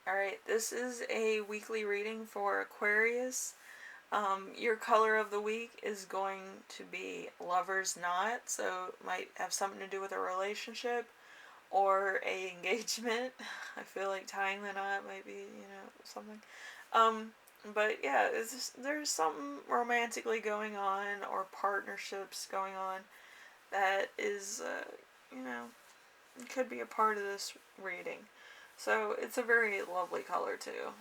Alright, this is a weekly reading for Aquarius. Your color of the week is going to be Lover's Knot, so it might have something to do with a relationship or a engagement. I feel like tying the knot might be, something. Um, but yeah, there's something romantically going on or partnerships going on that is, could be a part of this reading. So it's a very lovely color too,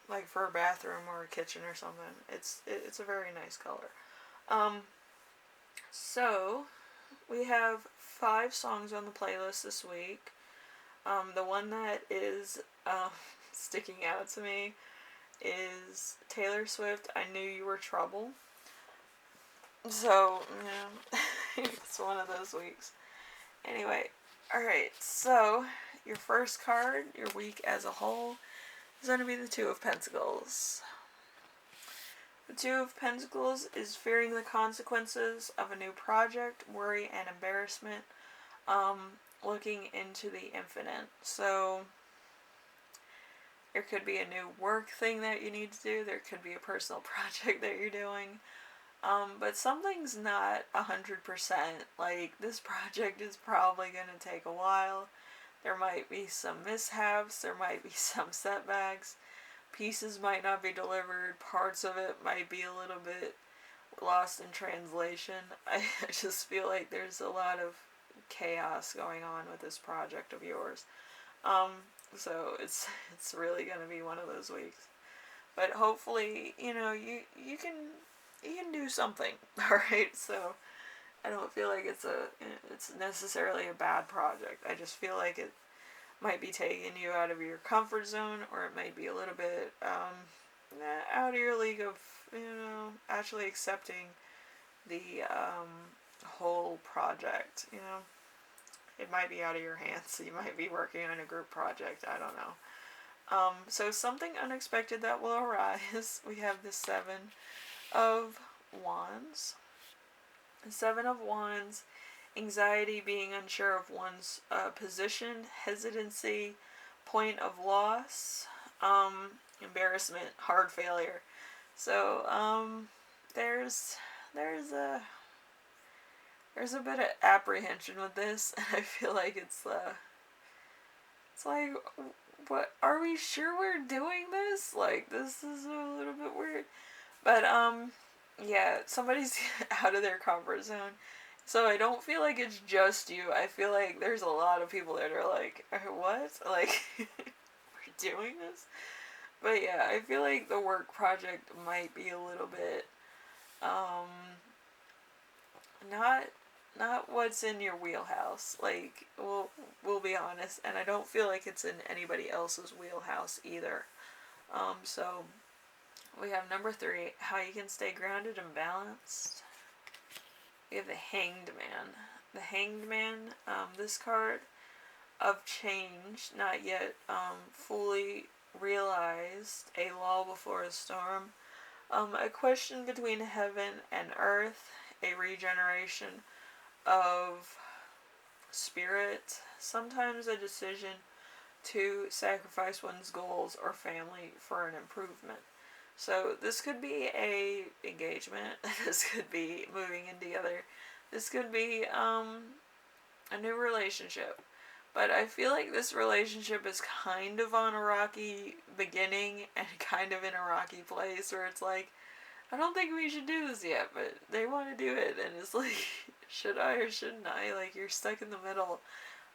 like for a bathroom or a kitchen or something. It's a very nice color. Um, so we have 5 songs on the playlist this week. The one that is sticking out to me is Taylor Swift. I Knew You Were Trouble. So it's one of those weeks. Anyway, all right. So your first card, your week as a whole, is going to be the Two of Pentacles. The Two of Pentacles is fearing the consequences of a new project, worry and embarrassment, looking into the infinite. So there could be a new work thing that you need to do. There could be a personal project that you're doing. But something's not 100%. Like, this project is probably going to take a while. There might be some mishaps. There might be some setbacks. Pieces might not be delivered. Parts of it might be a little bit lost in translation. I just feel like there's a lot of chaos going on with this project of yours. So it's really going to be one of those weeks. But hopefully, you can do something. All right. So I don't feel like it's necessarily a bad project. I just feel like it might be taking you out of your comfort zone, or it might be a little bit out of your league of actually accepting the whole project. It might be out of your hands. You might be working on a group project. I don't know. So something unexpected that will arise. We have the Seven of Wands. The Seven of Wands, anxiety, being unsure of one's position, hesitancy, point of loss, embarrassment, hard failure. So there's a bit of apprehension with this, and I feel like it's like, what, are we sure we're doing this? Like, this is a little bit weird. But yeah, somebody's out of their comfort zone. So I don't feel like it's just you. I feel like there's a lot of people that are like, what? Like, we're doing this? But yeah, I feel like the work project might be a little bit not what's in your wheelhouse. Like, we'll be honest, and I don't feel like it's in anybody else's wheelhouse either. So we have number 3, how you can stay grounded and balanced. We have the Hanged Man. The Hanged Man, this card of change, not yet fully realized, a lull before a storm, a question between heaven and earth, a regeneration of spirit, sometimes a decision to sacrifice one's goals or family for an improvement. So this could be a engagement. This could be moving in together. This could be a new relationship. But I feel like this relationship is kind of on a rocky beginning and kind of in a rocky place where it's like, I don't think we should do this yet, but they want to do it, and it's like, should I or shouldn't I? Like, you're stuck in the middle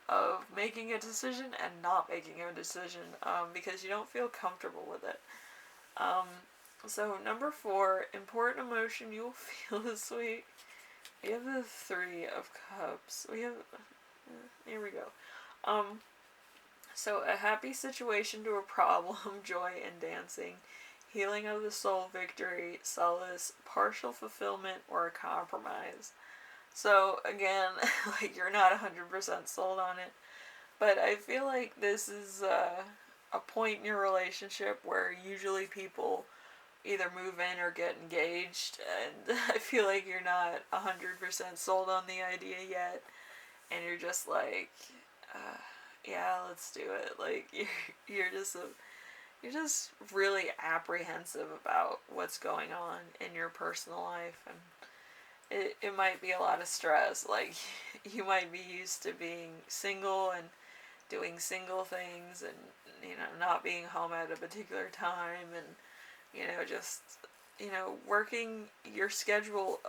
of making a decision and not making a decision because you don't feel comfortable with it. So number 4, important emotion you will feel this week. We have the 3 of Cups. We have, here we go. So a happy situation to a problem, joy and dancing, healing of the soul, victory, solace, partial fulfillment, or a compromise. So again, like, you're not 100% sold on it, but I feel like this is a point in your relationship where usually people either move in or get engaged, and I feel like you're not 100% sold on the idea yet, and you're just like, yeah, let's do it. Like, you're just you're just really apprehensive about what's going on in your personal life, and it might be a lot of stress. Like, you might be used to being single and doing single things, and not being home at a particular time, and just working your schedule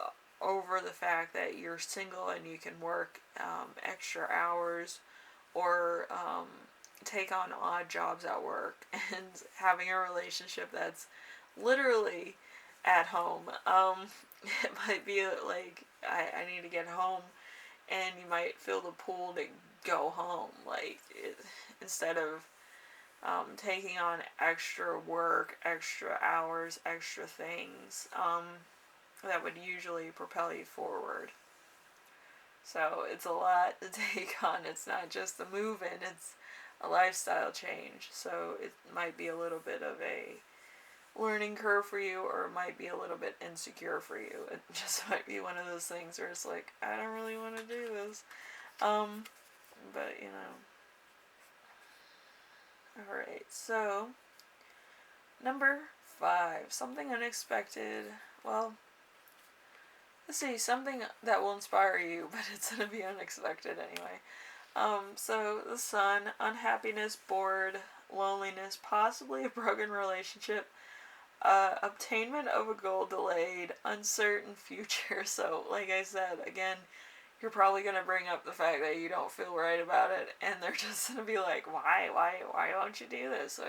over the fact that you're single and you can work extra hours, or take on odd jobs at work, and having a relationship that's literally at home. It might be like, I need to get home, and you might feel the pull to go home, like, instead of taking on extra work, extra hours, extra things that would usually propel you forward. So it's a lot to take on. It's not just a move in, it's a lifestyle change. So it might be a little bit of a learning curve for you, or it might be a little bit insecure for you. It just might be one of those things where it's like, I don't really want to do this. But Alright, so number 5, something unexpected. Well, let's see, something that will inspire you, but it's gonna be unexpected anyway. So the Sun, unhappiness, bored, loneliness, possibly a broken relationship, obtainment of a goal delayed, uncertain future. So, like I said, again, you're probably going to bring up the fact that you don't feel right about it, and they're just going to be like, why won't you do this?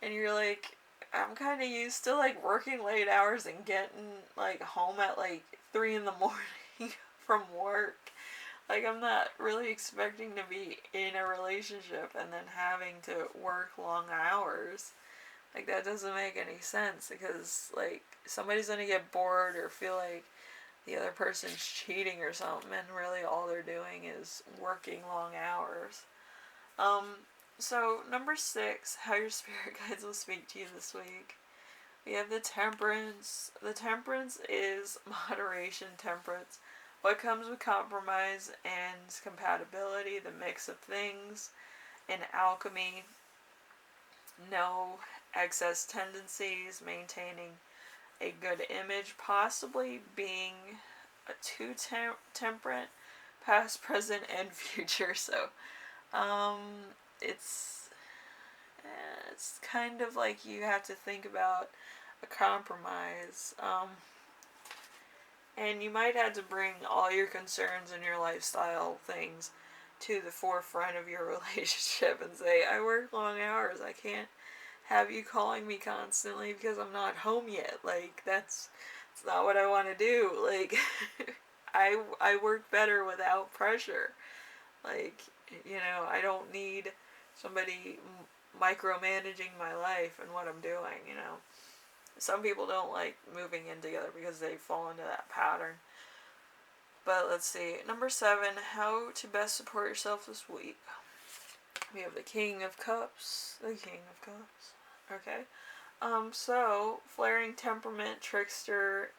And you're like, I'm kind of used to, like, working late hours and getting, like, home at, like, 3 in the morning from work. Like, I'm not really expecting to be in a relationship and then having to work long hours. Like, that doesn't make any sense, because, like, somebody's going to get bored or feel like the other person's cheating or something, and really all they're doing is working long hours. So number 6, how your spirit guides will speak to you this week. We have the Temperance. The Temperance is moderation, temperance. What comes with compromise and compatibility, the mix of things, and alchemy. No excess tendencies, maintaining a good image, possibly being a too temperate, past, present, and future. So, it's kind of like you have to think about a compromise, and you might have to bring all your concerns and your lifestyle things to the forefront of your relationship and say, I work long hours, I can't have you calling me constantly because I'm not home yet. Like, it's not what I want to do. Like, I work better without pressure. Like, I don't need somebody micromanaging my life and what I'm doing. Some people don't like moving in together because they fall into that pattern. But let's see. Number 7, how to best support yourself this week. We have the King of Cups. The King of Cups. Okay. So, flaring temperament, trickster,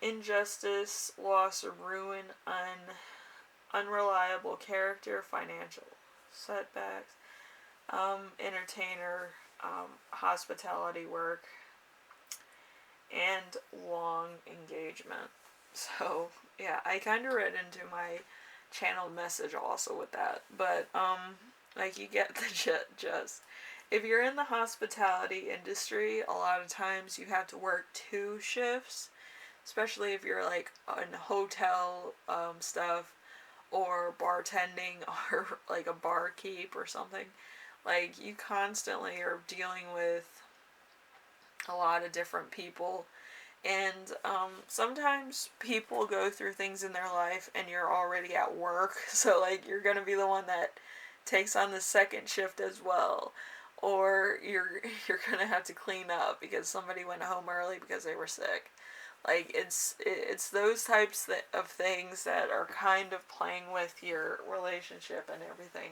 injustice, loss or ruin, unreliable character, financial setbacks, entertainer, hospitality work, and long engagement. So, yeah, I kind of read into my channeled message also with that. But, like, you get the gist. If you're in the hospitality industry, a lot of times you have to work 2 shifts, especially if you're, like, in hotel stuff, or bartending, or, like, a barkeep or something. Like, you constantly are dealing with a lot of different people, and sometimes people go through things in their life and you're already at work, so, like, you're gonna be the one that takes on the second shift as well, or you're gonna have to clean up because somebody went home early because they were sick. Like, it's those types of things that are kind of playing with your relationship and everything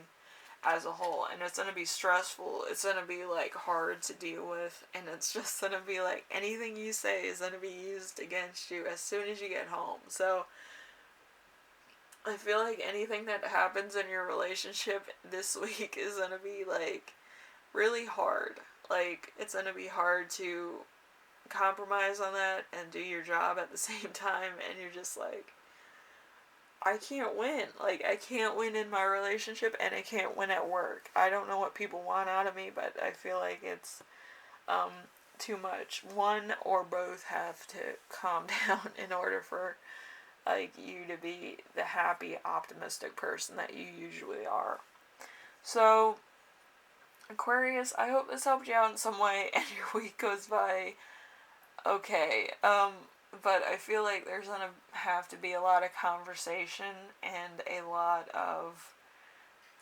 as a whole, and it's gonna be stressful. It's gonna be, like, hard to deal with, and it's just gonna be like anything you say is gonna be used against you as soon as you get home. So I feel like anything that happens in your relationship this week is gonna be like really hard. Like, it's gonna be hard to compromise on that and do your job at the same time, and you're just like, I can't win. Like, I can't win in my relationship, and I can't win at work. I don't know what people want out of me, but I feel like it's um, too much. One or both have to calm down in order for like you to be the happy, optimistic person that you usually are. So, Aquarius, I hope this helped you out in some way, and your week goes by okay. But I feel like there's gonna have to be a lot of conversation and a lot of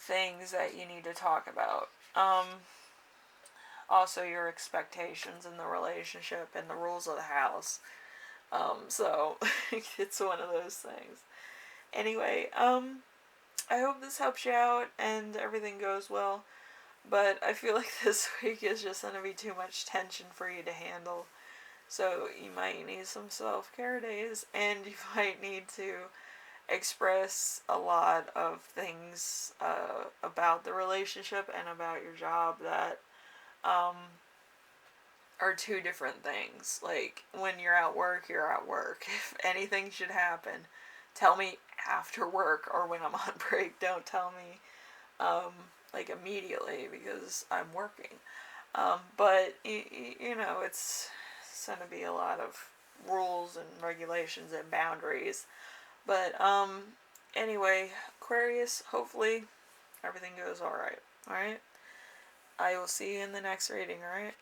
things that you need to talk about. Also, your expectations in the relationship and the rules of the house. So it's one of those things. Anyway, I hope this helps you out and everything goes well. But I feel like this week is just gonna be too much tension for you to handle. So you might need some self-care days, and you might need to express a lot of things about the relationship and about your job that um, are two different things. Like, when you're at work, you're at work. If anything should happen, tell me after work or when I'm on break. Don't tell me like immediately, because I'm working. But you know, it's going to be a lot of rules and regulations and boundaries. But anyway, Aquarius, hopefully everything goes alright. Alright? I will see you in the next reading, alright?